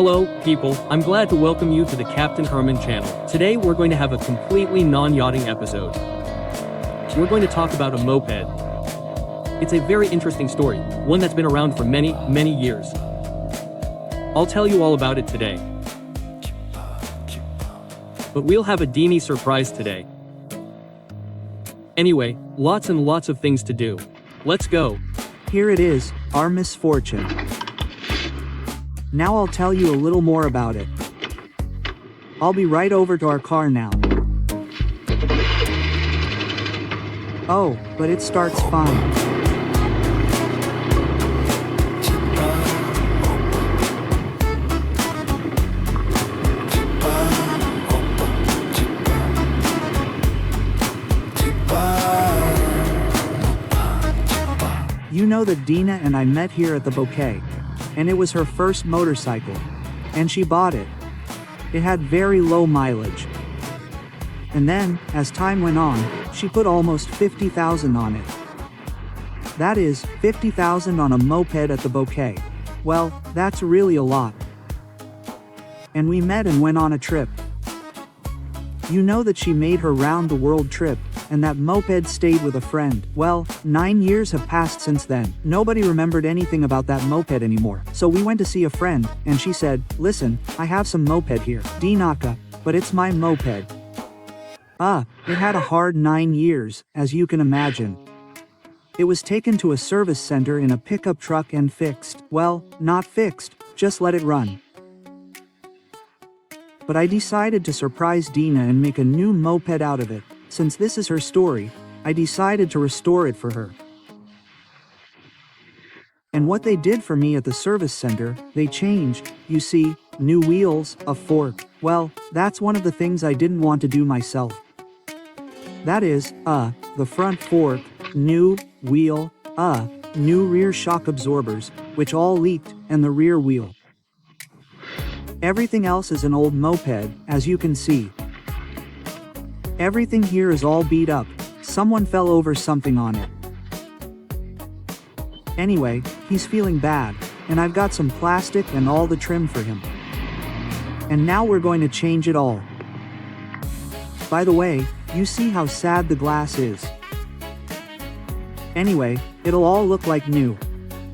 Hello, people, I'm glad to welcome you to the Captain Herman channel. Today we're going to have a completely non-yachting episode. We're going to talk about a moped. It's a very interesting story, one that's been around for many, many years. I'll tell you all about it today. But we'll have a Dina surprise today. Anyway, lots and lots of things to do. Let's go. Here it is, our misfortune. Now I'll tell you a little more about it. I'll be right over to our car now. Oh, but it starts fine. You know that Dina and I met here at the buoy. And it was her first motorcycle. And she bought it. It had very low mileage. And then, as time went on, she put almost 50,000 on it. That is, 50,000 on a moped at the buoy. Well, that's really a lot. And we met and went on a trip. You know that she made her round the world trip, and that moped stayed with a friend. Well, 9 years have passed since then. Nobody remembered anything about that moped anymore. So we went to see a friend, and she said, "Listen, I have some moped here. Dinaka, but it's my moped." It had a hard 9 years, as you can imagine. It was taken to a service center in a pickup truck and fixed. Well, not fixed, just let it run. But I decided to surprise Dina and make a new moped out of it. Since this is her story, I decided to restore it for her. And what they did for me at the service center, they changed, you see, new wheels, a fork. Well, that's one of the things I didn't want to do myself. That is, the front fork, new wheel, new rear shock absorbers, which all leaked, and the rear wheel. Everything else is an old moped, as you can see. Everything here is all beat up. Someone fell over something on it. Anyway, he's feeling bad, and I've got some plastic and all the trim for him. And now we're going to change it all. By the way, you see how sad the glass is. Anyway, it'll all look like new.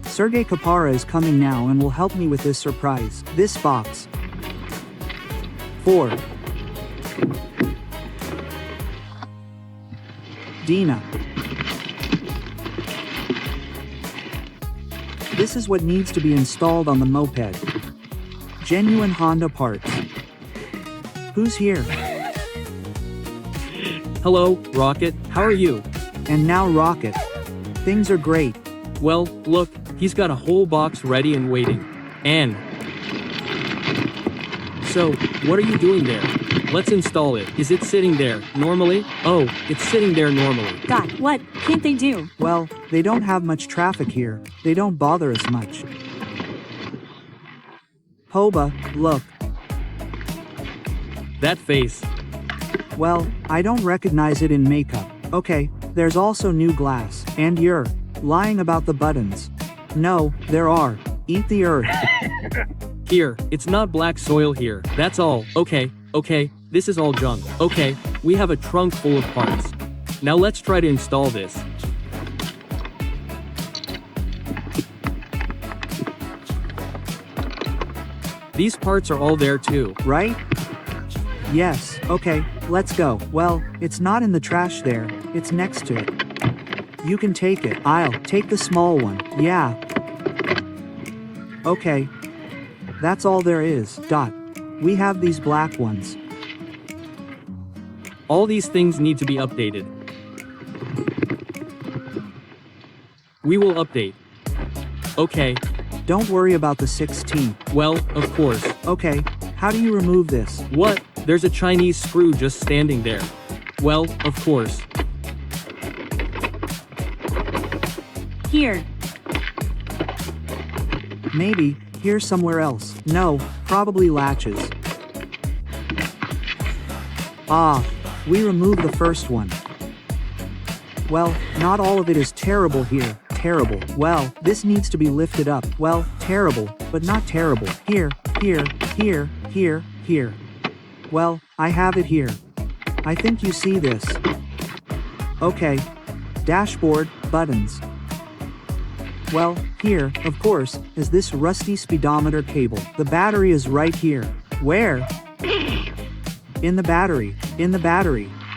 Sergey Kapara is coming now and will help me with this surprise. This box. 4. Dina. This is what needs to be installed on the moped. Genuine Honda parts. Who's here? Hello, Rocket, how are you? And now Rocket. Things are great. Well, look, he's got a whole box ready and waiting. And... So, what are you doing there? Let's install it. Is it sitting there, normally? Oh, it's sitting there normally. God, what can't they do? Well, they don't have much traffic here. They don't bother us much. Hoba, look. That face. Well, I don't recognize it in makeup. Okay, there's also new glass. And you're lying about the buttons. No, there are. Eat the earth. Here, it's not black soil here, that's all. Okay, this is all junk. Okay, we have a trunk full of parts. Now let's try to install this. These parts are all there too, right? Yes, okay, let's go. Well, it's not in the trash there, it's next to it. You can take it. I'll take the small one. Yeah. Okay. That's all there is. We have these black ones. All these things need to be updated. We will update. Okay. Don't worry about the 16. Well, of course. Okay, how do you remove this? What? There's a Chinese screw just standing there. Well, of course. Here. Maybe, here somewhere else. No, probably latches. We removed the first one. Well, not all of it is terrible here. Terrible. Well, this needs to be lifted up. Well, terrible, but not terrible. Here, Here. Well, I have it here. I think you see this. Okay. Dashboard, buttons. Well, here, of course, is this rusty speedometer cable. The battery is right here. Where? In the battery.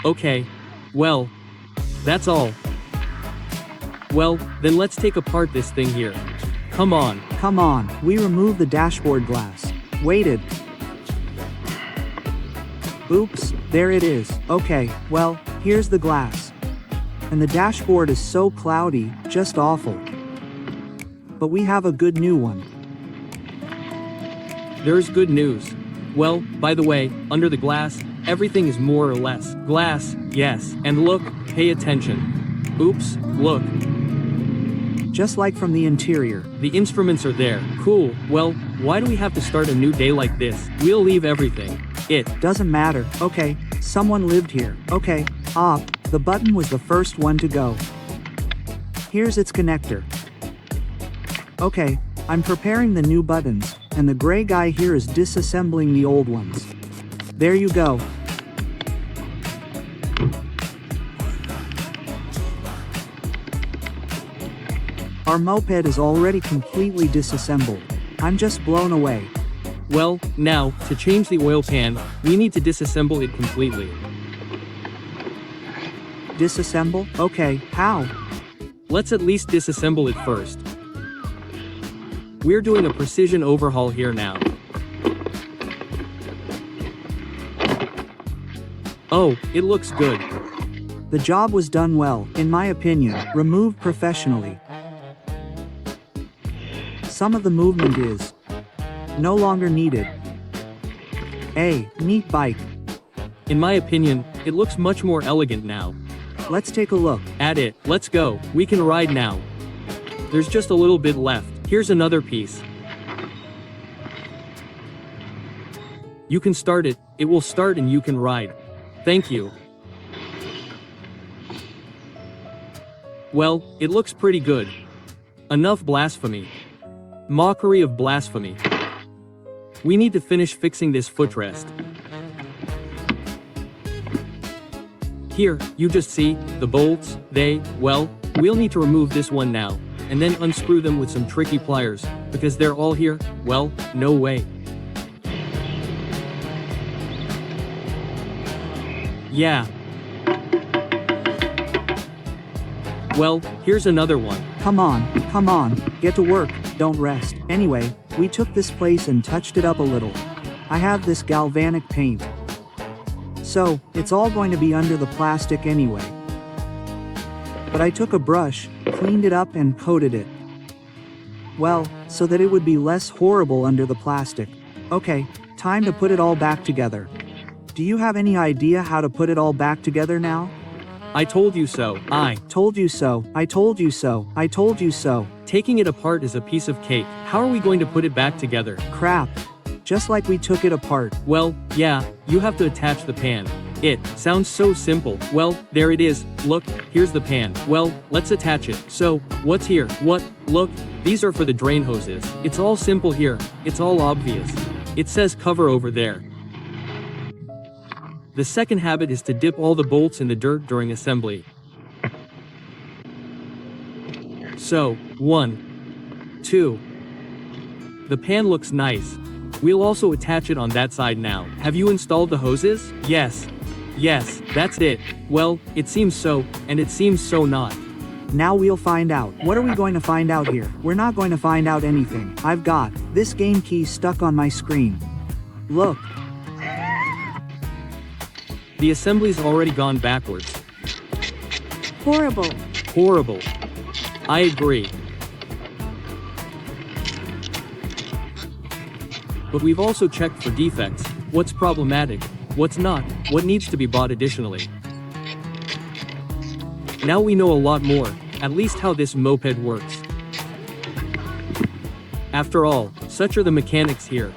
Okay. Well, that's all. Well, then let's take apart this thing here. Come on. We removed the dashboard glass. Waited. Oops, there it is. Okay, well, here's the glass. And the dashboard is so cloudy, just awful. But we have a good new one. There's good news. Well, by the way, under the glass, everything is more or less glass, yes. And look, pay attention. Oops, look. Just like from the interior. The instruments are there. Cool. Well, why do we have to start a new day like this? We'll leave everything. It doesn't matter. Okay, someone lived here. Okay, the button was the first one to go. Here's its connector. Okay, I'm preparing the new buttons, and the gray guy here is disassembling the old ones. There you go. Our moped is already completely disassembled. I'm just blown away. Well, now, to change the oil pan, we need to disassemble it completely. Disassemble? Okay, how? Let's at least disassemble it first. We're doing a precision overhaul here now. Oh, it looks good. The job was done well, in my opinion, removed professionally. Some of the movement is no longer needed. A neat bike. In my opinion, it looks much more elegant now. Let's take a look. At it, let's go, we can ride now. There's just a little bit left. Here's another piece. You can start it, it will start and you can ride. Thank you. Well, it looks pretty good. Enough blasphemy. Mockery of blasphemy. We need to finish fixing this footrest. Here, you just see, the bolts, we'll need to remove this one now, and then unscrew them with some tricky pliers, because they're all here, well, no way. Yeah. Well, here's another one. Come on, get to work, don't rest. Anyway, we took this place and touched it up a little. I have this galvanic paint. So, it's all going to be under the plastic anyway. But I took a brush, cleaned it up and coated it. Well, so that it would be less horrible under the plastic. Okay, time to put it all back together. Do you have any idea how to put it all back together now? I told you so. I told you so. Taking it apart is a piece of cake. How are we going to put it back together? Crap. Just like we took it apart. Well, yeah, you have to attach the pan. It sounds so simple. Well, there it is. Look, here's the pan. Well, let's attach it. So, what's here? What? Look, these are for the drain hoses. It's all simple here. It's all obvious. It says cover over there. The second habit is to dip all the bolts in the dirt during assembly. So, 1, 2. The pan looks nice. We'll also attach it on that side now. Have you installed the hoses? Yes, that's it. Well, it seems so, and it seems so not. Now we'll find out. What are we going to find out here? We're not going to find out anything. I've got this game key stuck on my screen. Look. The assembly's already gone backwards. Horrible. I agree. But we've also checked for defects, what's problematic, what's not, what needs to be bought additionally. Now we know a lot more, at least how this moped works. After all, such are the mechanics here.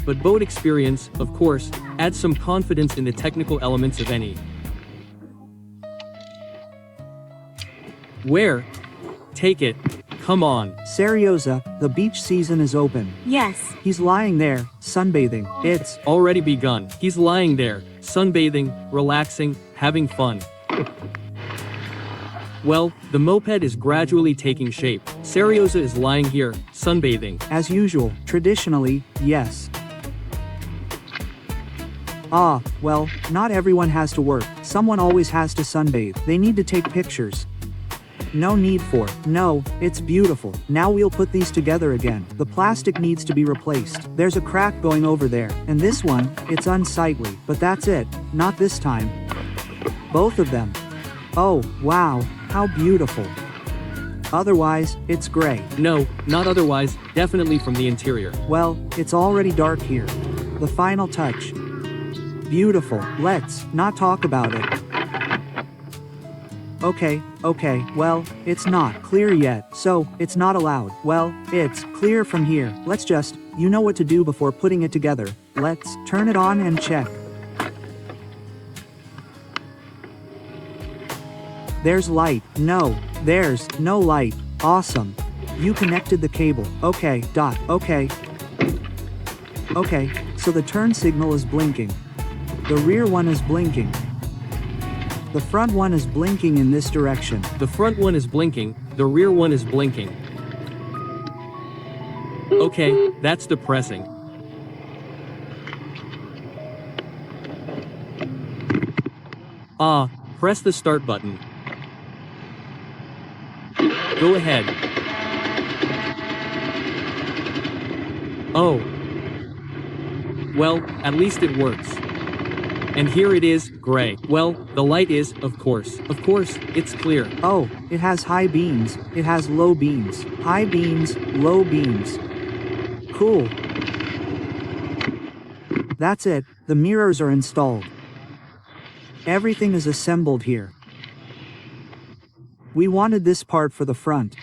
But boat experience, of course, adds some confidence in the technical elements of any. Where? Take it. come on. Serioza, the beach season is open. Yes. He's lying there, sunbathing. It's Already begun. He's lying there, sunbathing, relaxing, having fun. Well, the moped is gradually taking shape. Serioza is lying here, sunbathing. as usual, traditionally, yes. Ah, well, not everyone has to work. Someone always has to sunbathe. They need to take pictures. No need for. No, it's beautiful. Now we'll put these together again. The plastic needs to be replaced. There's a crack going over there. And this one, it's unsightly. But that's it. Not this time. Both of them. Oh, wow, how beautiful. Otherwise, it's gray. No, not otherwise, definitely from the interior. Well, it's already dark here. The final touch. Beautiful. Let's not talk about it. Okay, well, it's not clear yet, so it's not allowed. Well, it's clear from here. Let's just, you know what to do before putting it together. Let's turn it on and check. There's light. No, there's no light. Awesome. You connected the cable. Okay, okay. Okay, so the turn signal is blinking. The rear one is blinking. The front one is blinking in this direction. The front one is blinking, the rear one is blinking. Okay, that's depressing. Ah, press the start button. Go ahead. Oh. Well, at least it works. And here it is, gray. Well, the light is, of course, it's clear. Oh, it has high beams. It has low beams. High beams, low beams. Cool. That's it, the mirrors are installed. Everything is assembled here. We wanted this part for the front.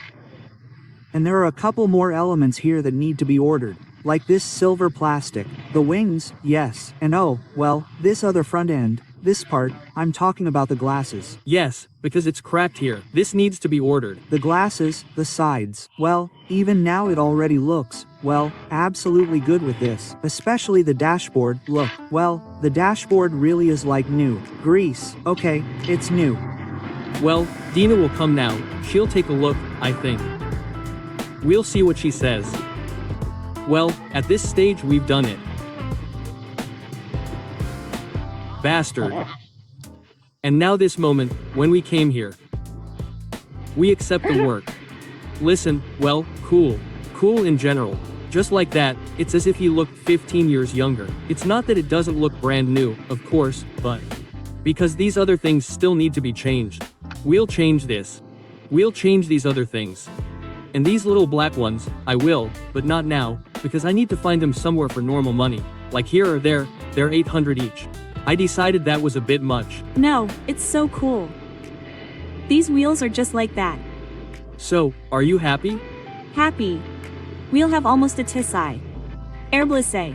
And there are a couple more elements here that need to be ordered. Like this silver plastic. The wings, yes. And oh, well, this other front end. This part, I'm talking about the glasses. Yes, because it's cracked here. This needs to be ordered. The glasses, the sides. Well, even now it already looks, well, absolutely good with this. Especially the dashboard, look. Well, the dashboard really is like new. Grease. Okay, it's new. Well, Dina will come now. She'll take a look, I think. We'll see what she says. Well, at this stage we've done it. Bastard. And now this moment, when we came here. We accept the work. Listen, well, cool. Cool in general. Just like that, it's as if he looked 15 years younger. It's not that it doesn't look brand new, of course, but because these other things still need to be changed. We'll change this. We'll change these other things. And these little black ones, I will, but not now, because I need to find them somewhere for normal money. Like here or there, they're 800 each. I decided that was a bit much. No, it's so cool. These wheels are just like that. So, are you happy? Happy. We'll have almost a Tisai. Airblissé.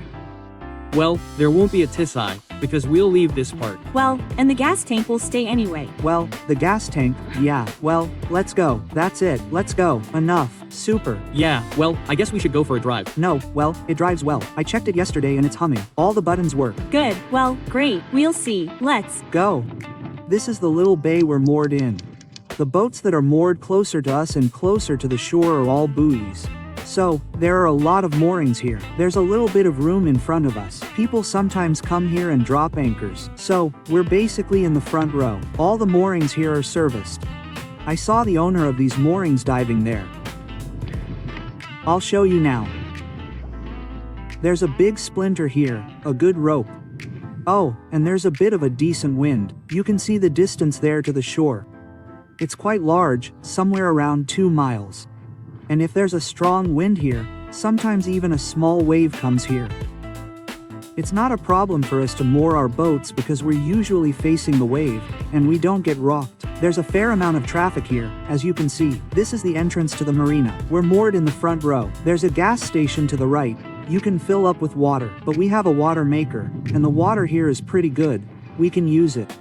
Well, there won't be a Tisai, because we'll leave this part. Well, and the gas tank will stay anyway. Well, the gas tank, yeah. Well, let's go. That's it. Let's go. Enough. Super. Yeah, well, I guess we should go for a drive. No, well, it drives well. I checked it yesterday and it's humming. All the buttons work. Good, well, great. We'll see. Let's Go. This is the little bay we're moored in. The boats that are moored closer to us and closer to the shore are all buoys. So, there are a lot of moorings here. There's a little bit of room in front of us. People sometimes come here and drop anchors. So, we're basically in the front row. All the moorings here are serviced. I saw the owner of these moorings diving there. I'll show you now. There's a big splinter here, a good rope. Oh, and there's a bit of a decent wind. You can see the distance there to the shore. It's quite large, somewhere around 2 miles. And if there's a strong wind here, sometimes even a small wave comes here. It's not a problem for us to moor our boats because we're usually facing the wave, and we don't get rocked. There's a fair amount of traffic here, as you can see. This is the entrance to the marina. We're moored in the front row. There's a gas station to the right. You can fill up with water, but we have a water maker, and the water here is pretty good. We can use it.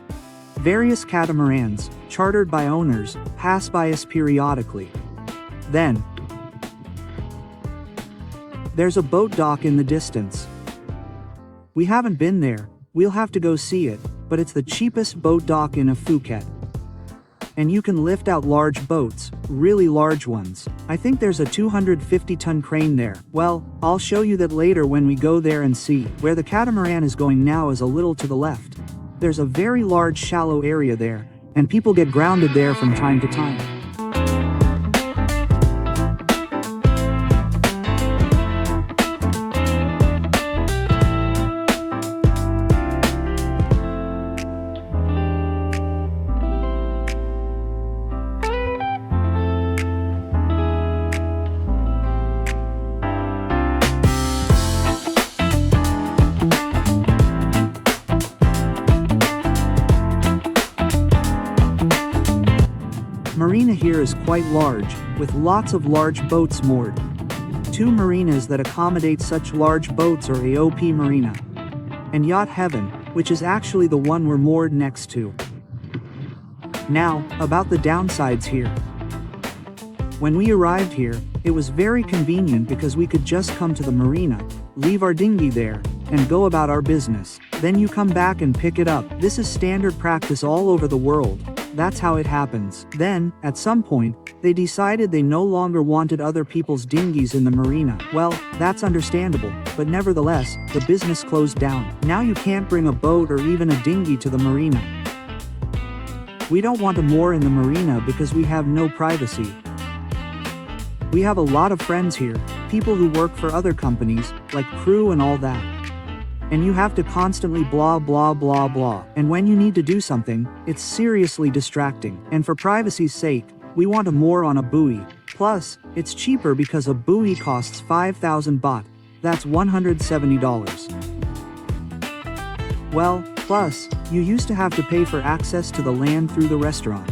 Various catamarans, chartered by owners, pass by us periodically. Then, there's a boat dock in the distance. We haven't been there, we'll have to go see it, but it's the cheapest boat dock in Phuket. And you can lift out large boats, really large ones. I think there's a 250-ton crane there. Well, I'll show you that later when we go there and see. Where the catamaran is going now is a little to the left. There's a very large shallow area there, and people get grounded there from time to time. Marina here is quite large, with lots of large boats moored. 2 marinas that accommodate such large boats are AOP Marina and Yacht Heaven, which is actually the one we're moored next to. Now, about the downsides here. When we arrived here, it was very convenient because we could just come to the marina, leave our dinghy there, and go about our business. Then you come back and pick it up. This is standard practice all over the world. That's how it happens. Then, at some point, they decided they no longer wanted other people's dinghies in the marina. Well, that's understandable, but nevertheless, the business closed down. Now you can't bring a boat or even a dinghy to the marina. We don't want to moor in the marina because we have no privacy. We have a lot of friends here, people who work for other companies, like crew and all that. And you have to constantly blah blah blah blah. And when you need to do something, it's seriously distracting. And for privacy's sake, we want to moor on a buoy. Plus, it's cheaper because a buoy costs 5,000 baht. That's $170. Well, plus, you used to have to pay for access to the land through the restaurant.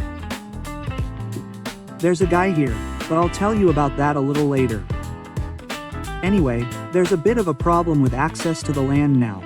There's a guy here, but I'll tell you about that a little later. Anyway, there's a bit of a problem with access to the land now.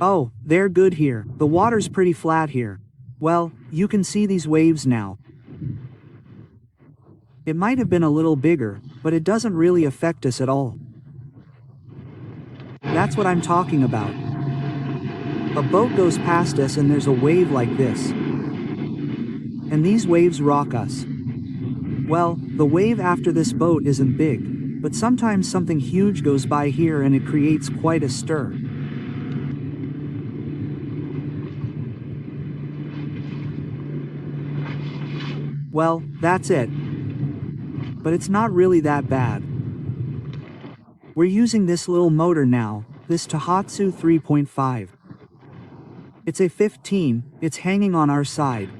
Oh, they're good here. The water's pretty flat here. Well, you can see these waves now. It might have been a little bigger, but it doesn't really affect us at all. That's what I'm talking about. A boat goes past us and there's a wave like this. And these waves rock us. Well, the wave after this boat isn't big, but sometimes something huge goes by here and it creates quite a stir. Well, that's it. But it's not really that bad. We're using this little motor now, this Tohatsu 3.5. It's a 15, it's hanging on our side.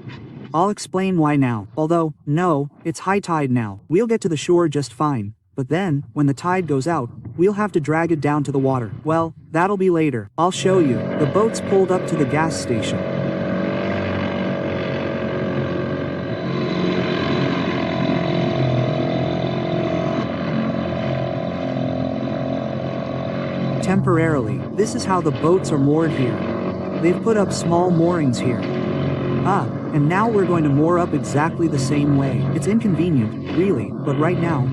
I'll explain why now. Although, no, it's high tide now. We'll get to the shore just fine. But then, when the tide goes out, we'll have to drag it down to the water. Well, that'll be later. I'll show you. The boat's pulled up to the gas station. Temporarily, this is how the boats are moored here. They've put up small moorings here. And now we're going to moor up exactly the same way. It's inconvenient, really, but right now,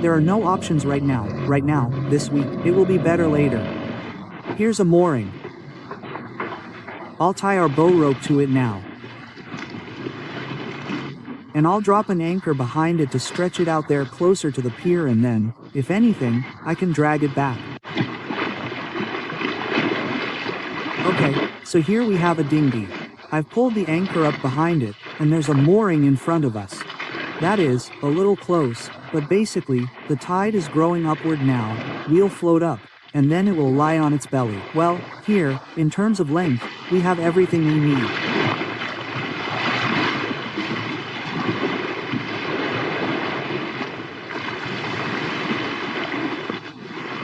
there are no options right now, this week. It will be better later. Here's a mooring. I'll tie our bow rope to it now. And I'll drop an anchor behind it to stretch it out there closer to the pier, and then, if anything, I can drag it back. Okay, so here we have a dinghy. I've pulled the anchor up behind it, and there's a mooring in front of us. That is, a little close, but basically, the tide is growing upward now, we'll float up, and then it will lie on its belly. Well, here, in terms of length, we have everything we need.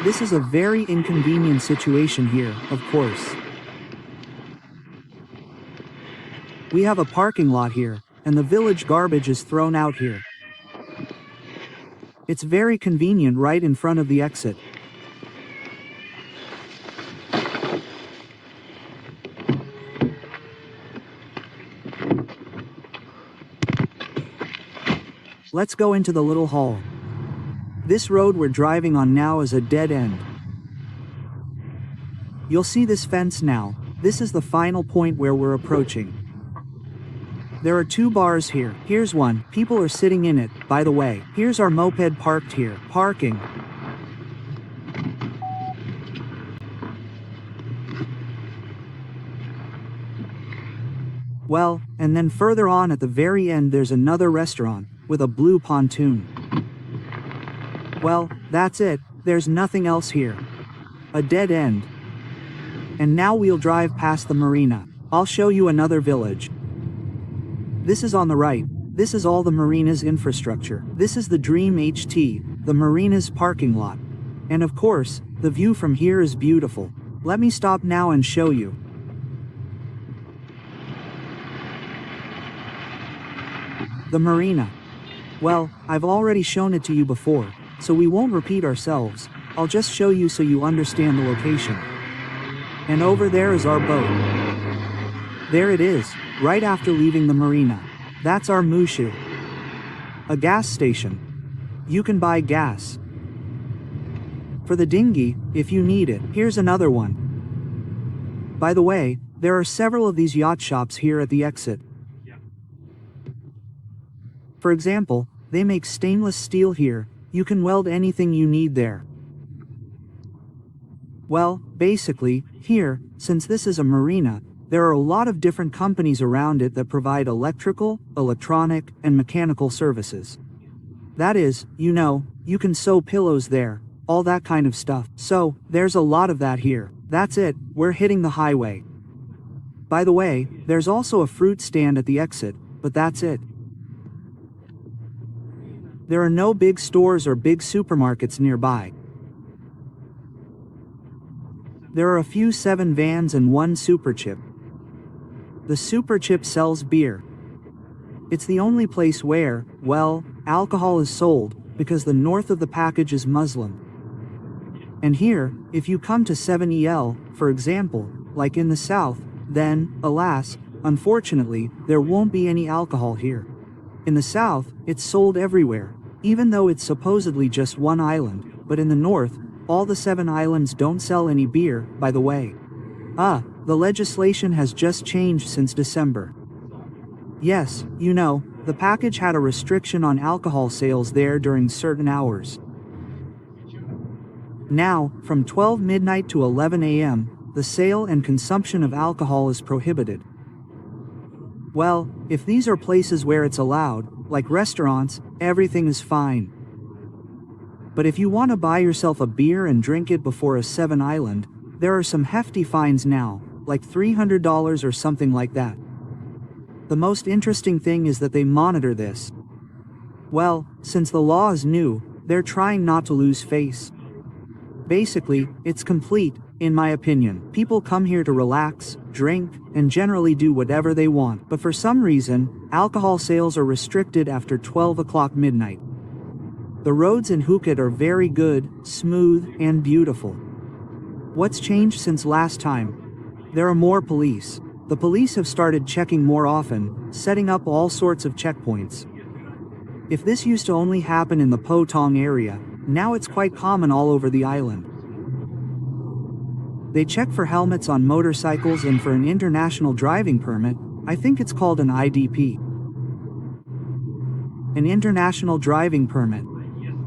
This is a very inconvenient situation here, of course. We have a parking lot here, and the village garbage is thrown out here. It's very convenient right in front of the exit. Let's go into the little hall. This road we're driving on now is a dead end. You'll see this fence now. This is the final point where we're approaching. There are 2 bars here. Here's one. People are sitting in it. By the way, here's our moped parked here. Parking. Well, and then further on at the very end there's another restaurant with a blue pontoon. Well, that's it. There's nothing else here. A dead end. And now we'll drive past the marina. I'll show you another village. This is on the right. This is all the marina's infrastructure. This is the Dream HT, the marina's parking lot. And of course, the view from here is beautiful. Let me stop now and show you. The marina. Well, I've already shown it to you before, so we won't repeat ourselves. I'll just show you so you understand the location. And over there is our boat. There it is, right after leaving the marina. That's our Mushu. A gas station. You can buy gas. For the dinghy, if you need it, here's another one. By the way, there are several of these yacht shops here at the exit. For example, they make stainless steel here. You can weld anything you need there. Well, basically, here, since this is a marina, there are a lot of different companies around it that provide electrical, electronic, and mechanical services. That is, you can sew pillows there, all that kind of stuff. So, there's a lot of that here. That's it, we're hitting the highway. By the way, there's also a fruit stand at the exit, but that's it. There are no big stores or big supermarkets nearby. There are a few 7 vans and 1 Super Chip. The Super Chip sells beer. It's the only place where, well, alcohol is sold, because the north of the package is Muslim. And here, if you come to 7EL, for example, like in the south, then, alas, unfortunately, there won't be any alcohol here. In the south, it's sold everywhere, even though it's supposedly just one island, but in the north, all the 7 islands don't sell any beer, by the way. The legislation has just changed since December. Yes, the package had a restriction on alcohol sales there during certain hours. Now, from 12 midnight to 11 a.m., the sale and consumption of alcohol is prohibited. Well, if these are places where it's allowed, like restaurants, everything is fine. But if you want to buy yourself a beer and drink it before a 7 island, there are some hefty fines now, like $300 or something like that. The most interesting thing is that they monitor this. Well, since the law is new, they're trying not to lose face. Basically, it's complete, in my opinion. People come here to relax, drink, and generally do whatever they want. But for some reason, alcohol sales are restricted after 12 o'clock midnight. The roads in Phuket are very good, smooth, and beautiful. What's changed since last time? There are more police. The police have started checking more often, setting up all sorts of checkpoints. If this used to only happen in the Po Tong area, now it's quite common all over the island. They check for helmets on motorcycles and for an international driving permit. I think it's called an IDP. An international driving permit.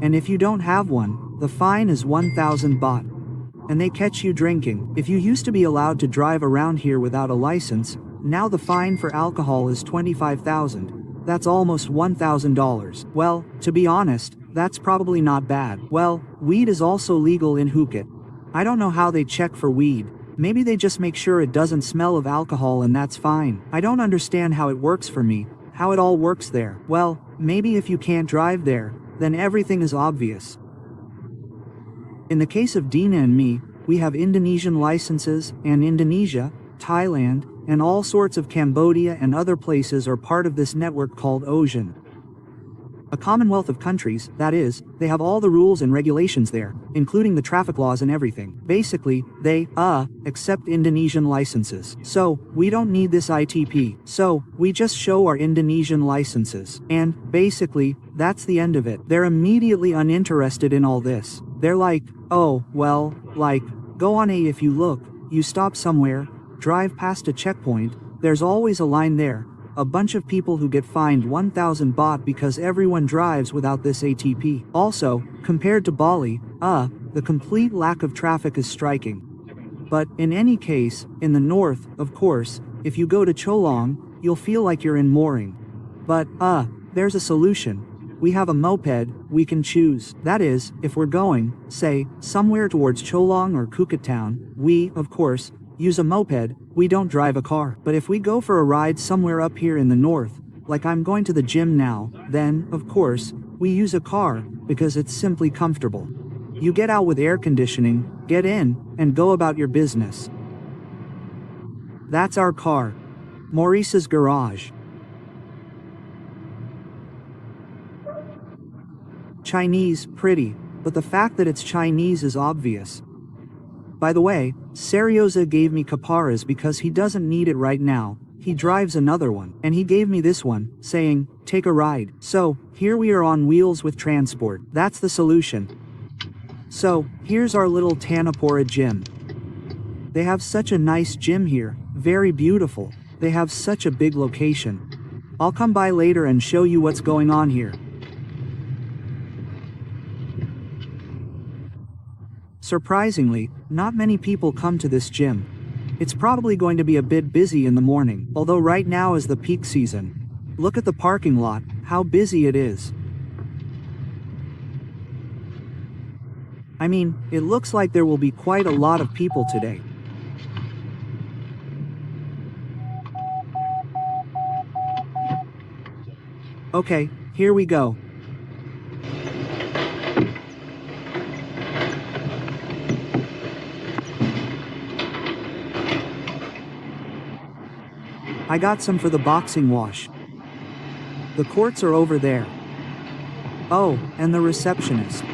And if you don't have one, the fine is 1,000 baht. And they catch you drinking. If you used to be allowed to drive around here without a license, now the fine for alcohol is 25,000. That's almost $1,000. Well, to be honest, that's probably not bad. Well, weed is also legal in Phuket. I don't know how they check for weed. Maybe they just make sure it doesn't smell of alcohol and that's fine. I don't understand how it works for me, how it all works there. Well, maybe if you can't drive there, then everything is obvious. In the case of Dina and me, we have Indonesian licenses, and Indonesia, Thailand, and all sorts of Cambodia and other places are part of this network called Ocean. A commonwealth of countries, that is, they have all the rules and regulations there, including the traffic laws and everything. Basically, they, accept Indonesian licenses. So, we don't need this ITP. So, we just show our Indonesian licenses. And, basically, that's the end of it. They're immediately uninterested in all this. They're like, oh, well, like, go on if you look, you stop somewhere, drive past a checkpoint, there's always a line there. A bunch of people who get fined 1,000 baht because everyone drives without this ATP. Also, compared to Bali, the complete lack of traffic is striking. But, in any case, in the north, of course, if you go to Cholong, you'll feel like you're in mooring. But, there's a solution. We have a moped, we can choose. That is, if we're going, say, somewhere towards Cholong or Phuket town, we, of course, use a moped, we don't drive a car. But if we go for a ride somewhere up here in the north, like I'm going to the gym now, then, of course, we use a car, because it's simply comfortable. You get out with air conditioning, get in, and go about your business. That's our car. Maurice's garage. Chinese, pretty, but the fact that it's Chinese is obvious. By the way, Serioza gave me Kaparas because he doesn't need it right now, he drives another one, and he gave me this one, saying, take a ride. So, here we are on wheels with transport, that's the solution. So, here's our little Tanapura gym. They have such a nice gym here, very beautiful, they have such a big location. I'll come by later and show you what's going on here. Surprisingly, not many people come to this gym. It's probably going to be a bit busy in the morning, although right now is the peak season. Look at the parking lot, how busy it is. I mean, it looks like there will be quite a lot of people today. Okay, here we go. I got some for the boxing wash. The courts are over there. Oh, and the receptionist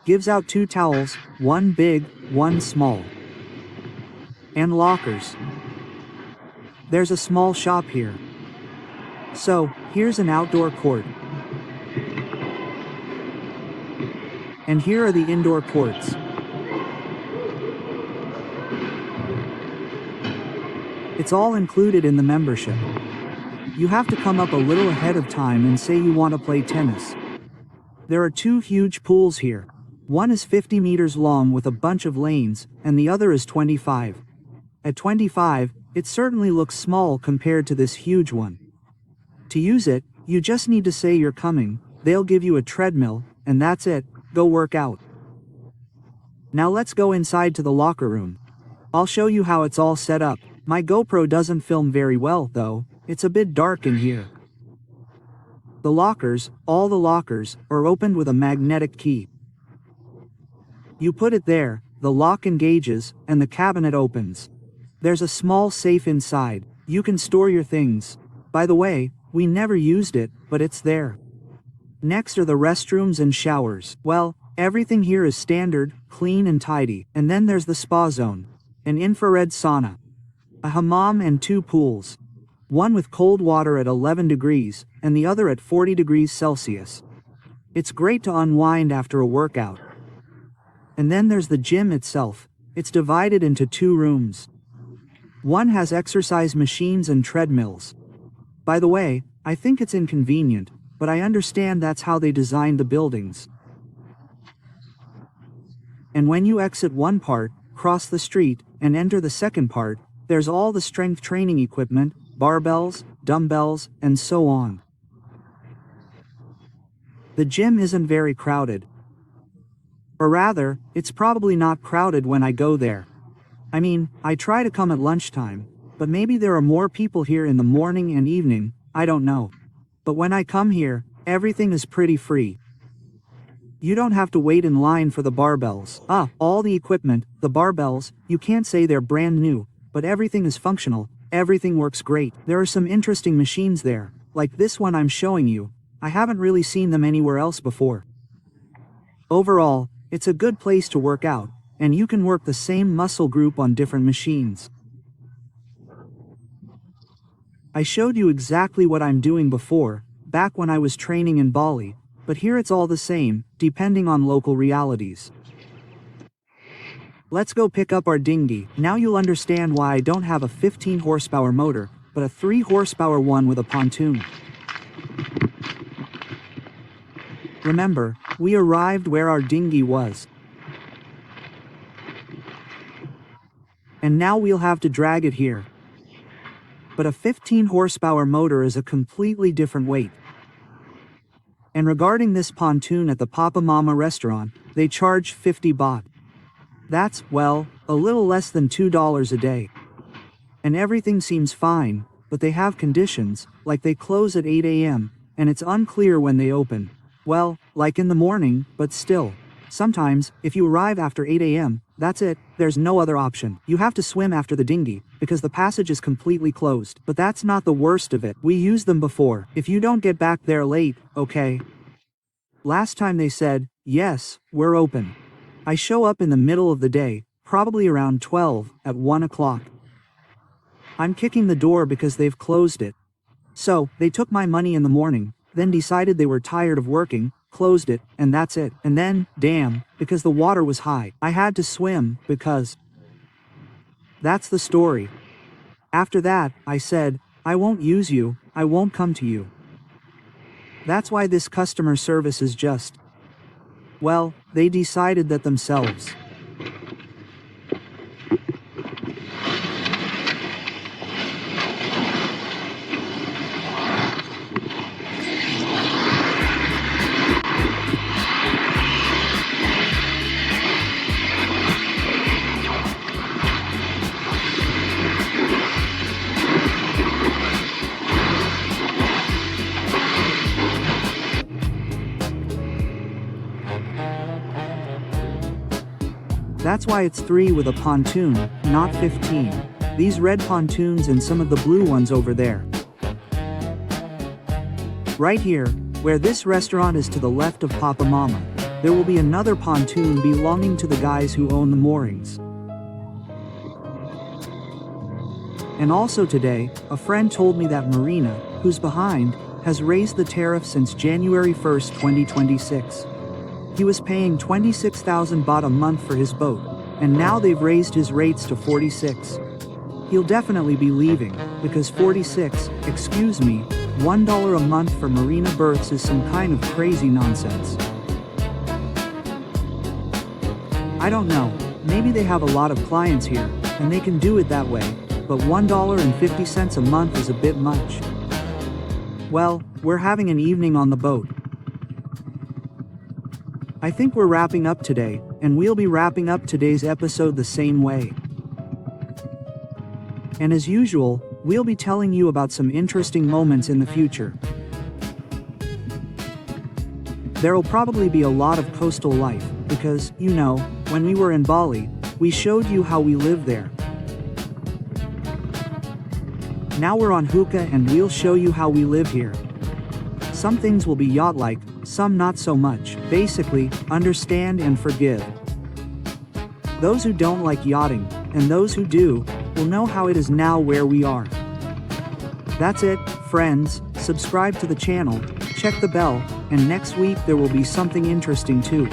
gives out 2 towels, one big, one small. And lockers. There's a small shop here. So, here's an outdoor court. And here are the indoor courts. It's all included in the membership. You have to come up a little ahead of time and say you want to play tennis. There are 2 huge pools here. One is 50 meters long with a bunch of lanes, and the other is 25. At 25, it certainly looks small compared to this huge one. To use it, you just need to say you're coming, they'll give you a treadmill, and that's it, go work out. Now let's go inside to the locker room. I'll show you how it's all set up. My GoPro doesn't film very well, though, it's a bit dark in here. The lockers, all the lockers, are opened with a magnetic key. You put it there, the lock engages, and the cabinet opens. There's a small safe inside, you can store your things. By the way, we never used it, but it's there. Next are the restrooms and showers. Well, everything here is standard, clean and tidy. And then there's the spa zone. An infrared sauna. A hammam and 2 pools. One with cold water at 11 degrees, and the other at 40 degrees Celsius. It's great to unwind after a workout. And then there's the gym itself. It's divided into 2 rooms. One has exercise machines and treadmills. By the way, I think it's inconvenient, but I understand that's how they designed the buildings. And when you exit one part, cross the street, and enter the second part, there's all the strength training equipment, barbells, dumbbells, and so on. The gym isn't very crowded. Or rather, it's probably not crowded when I go there. I mean, I try to come at lunchtime, but maybe there are more people here in the morning and evening, I don't know. But when I come here, everything is pretty free. You don't have to wait in line for the barbells. All the equipment, the barbells, you can't say they're brand new, but everything is functional, everything works great. There are some interesting machines there, like this one I'm showing you. I haven't really seen them anywhere else before. Overall, it's a good place to work out, and you can work the same muscle group on different machines. I showed you exactly what I'm doing before, back when I was training in Bali, but here it's all the same, depending on local realities. Let's go pick up our dinghy. Now you'll understand why I don't have a 15 horsepower motor, but a 3 horsepower one with a pontoon. Remember, we arrived where our dinghy was. And now we'll have to drag it here. But a 15 horsepower motor is a completely different weight. And regarding this pontoon at the Papa Mama restaurant, they charge 50 baht. That's, well, a little less than $2 a day. And everything seems fine, but they have conditions, like they close at 8 a.m., and it's unclear when they open. Well, like in the morning, but still. Sometimes, if you arrive after 8 a.m., that's it, there's no other option. You have to swim after the dinghy, because the passage is completely closed. But that's not the worst of it. We used them before. If you don't get back there late, okay? Last time they said, yes, we're open. I show up in the middle of the day, probably around 12, at 1 o'clock. I'm kicking the door because they've closed it. So, they took my money in the morning, then decided they were tired of working, closed it, and that's it. And then, damn, because the water was high, I had to swim, because... That's the story. After that, I said, I won't use you, I won't come to you. That's why this customer service is just... Well, they decided that themselves. That's why it's 3 with a pontoon, not 15. These red pontoons and some of the blue ones over there. Right here, where this restaurant is to the left of Papa Mama, there will be another pontoon belonging to the guys who own the moorings. And also today, a friend told me that Marina, who's behind, has raised the tariff since January 1st, 2026. He was paying 26,000 baht a month for his boat, and now they've raised his rates to 46. He'll definitely be leaving, because 46, excuse me, $1 a month for marina berths is some kind of crazy nonsense. I don't know, maybe they have a lot of clients here, and they can do it that way, but $1.50 a month is a bit much. Well, we're having an evening on the boat. I think we're wrapping up today, and we'll be wrapping up today's episode the same way. And as usual, we'll be telling you about some interesting moments in the future. There'll probably be a lot of coastal life, because, you know, when we were in Bali, we showed you how we live there. Now we're on Phuket and we'll show you how we live here. Some things will be yacht-like, some not so much. Basically, understand and forgive. Those who don't like yachting, and those who do, will know how it is now where we are. That's it, friends, subscribe to the channel, check the bell, and next week there will be something interesting too.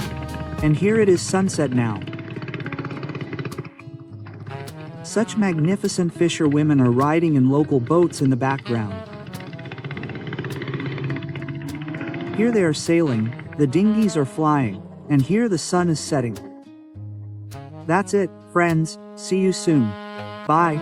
And here it is sunset now. Such magnificent fisherwomen are riding in local boats in the background. Here they are sailing, the dinghies are flying, and here the sun is setting. That's it, friends, see you soon. Bye.